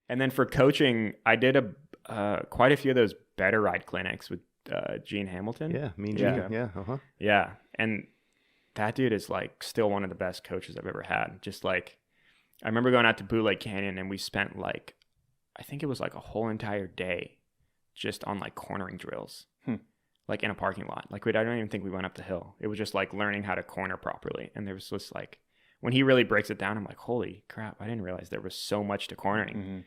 And then for coaching, I did quite a few of those BetterRide clinics with Gene Hamilton. Yeah, me and Gene. Yeah. Yeah. And that dude is like still one of the best coaches I've ever had. Just like, I remember going out to Bootleg Canyon and we spent like, I think it was like a whole entire day just on like cornering drills, like in a parking lot. Like I don't even think we went up the hill. It was just like learning how to corner properly. And there was just like, when he really breaks it down, I'm like, holy crap, I didn't realize there was so much to cornering,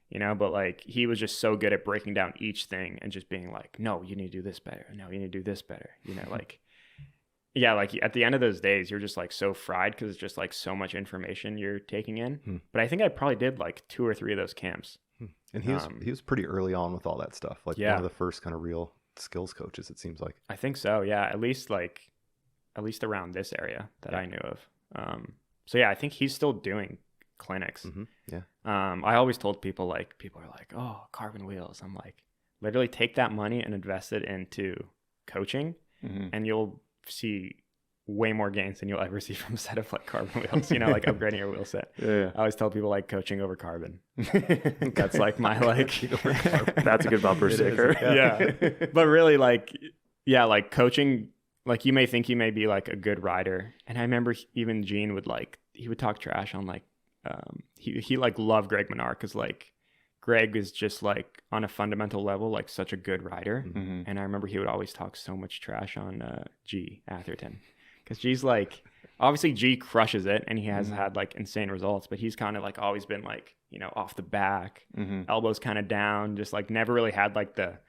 you know, but like he was just so good at breaking down each thing and just being like, no, you need to do this better. No, you need to do this better. You know, like, yeah, like at the end of those days, you're just like so fried because it's just like so much information you're taking in. But I think I probably did like 2 or 3 of those camps. And he was pretty early on with all that stuff. Like one of the first kind of real skills coaches, it seems like. I think so. Yeah. At least around this area that I knew of. So yeah, I think he's still doing clinics. Yeah. I always told people are like, oh, carbon wheels. I'm like, literally take that money and invest it into coaching and you'll see way more gains than you'll ever see from a set of like carbon wheels, you know, like upgrading your wheel set. Yeah. I always tell people like coaching over carbon. That's like my like, that's a good bumper sticker. Yeah. But really like coaching, like you may think you may be like a good rider. And I remember even Gene he would talk trash on like, he like loved Greg Menard because like Greg is just like on a fundamental level, like such a good rider. And I remember he would always talk so much trash on G Atherton. Because G's like, obviously G crushes it and he has had like insane results, but he's kind of like always been like, you know, off the back, elbows kind of down, just like never really had like the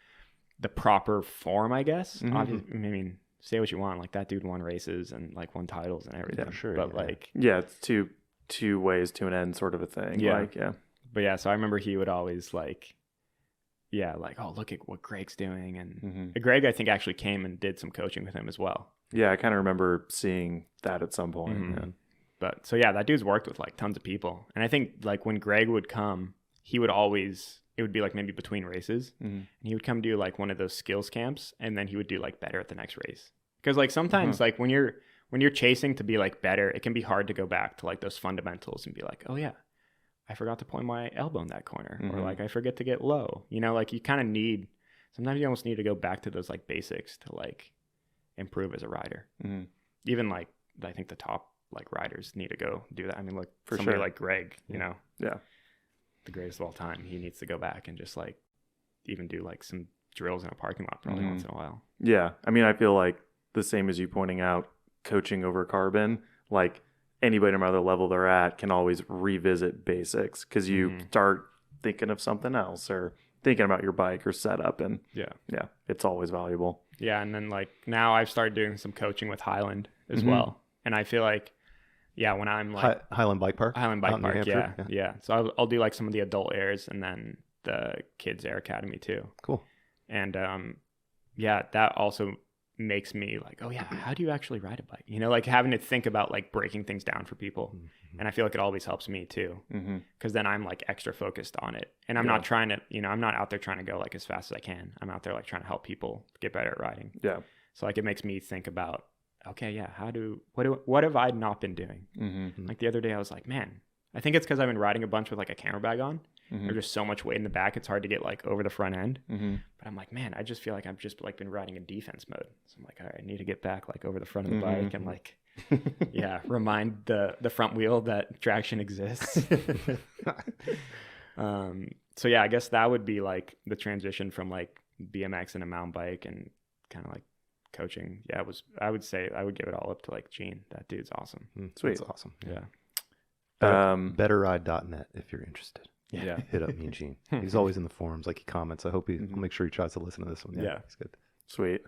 proper form, I guess. Obviously, I mean, say what you want, like that dude won races and like won titles and everything. Yeah, sure. But like, yeah, it's two ways to an end sort of a thing. Yeah. Like, yeah. But yeah, so I remember he would always like, oh, look at what Greg's doing. And Greg, I think, actually came and did some coaching with him as well. Yeah, I kind of remember seeing that at some point. Yeah. But so yeah, that dude's worked with like tons of people. And I think like when Greg would come, it would be like maybe between races. And he would come do like one of those skills camps and then he would do like better at the next race. Because like sometimes like when you're chasing to be like better, it can be hard to go back to like those fundamentals and be like, oh yeah, I forgot to point my elbow in that corner. Or like I forget to get low. You know, like you kind of sometimes you almost need to go back to those like basics to like improve as a rider. Even like I think the top like riders need to go do that. I mean, look, for somebody like Greg, you know, the greatest of all time, he needs to go back and just like even do like some drills in a parking lot probably once in a while. Yeah. I mean, I feel like the same as you pointing out coaching over carbon, like anybody no matter the level they're at can always revisit basics because you start thinking of something else or thinking about your bike or setup, and it's always valuable. Yeah. And then like now I've started doing some coaching with Highland as well. And I feel like, when I'm like Highland Bike Park, yeah. So I'll do like some of the adult airs and then the kids air academy too. Cool. And that also makes me like, oh yeah, how do you actually ride a bike? You know, like having to think about like breaking things down for people. And I feel like it always helps me too, because then I'm like extra focused on it. And I'm not trying to, you know, I'm not out there trying to go like as fast as I can. I'm out there like trying to help people get better at riding. Yeah. So like it makes me think about, okay, yeah, what have I not been doing? Like the other day I was like, man, I think it's because I've been riding a bunch with like a camera bag on. There's just so much weight in the back. It's hard to get like over the front end. But I'm like, man, I just feel like I've just like been riding in defense mode. So I'm like, all right, I need to get back like over the front of the bike and like, remind the front wheel that traction exists. So yeah, I guess that would be like the transition from like BMX and a mountain bike and kind of like coaching. Yeah, I would say I would give it all up to like Gene. That dude's awesome. Sweet. That's awesome. Yeah. BetterRide.net if you're interested. Yeah. Hit up me and Gene. He's always in the forums. Like he comments. I hope I'll make sure he tries to listen to this one. Yeah. Yeah. He's good. Sweet.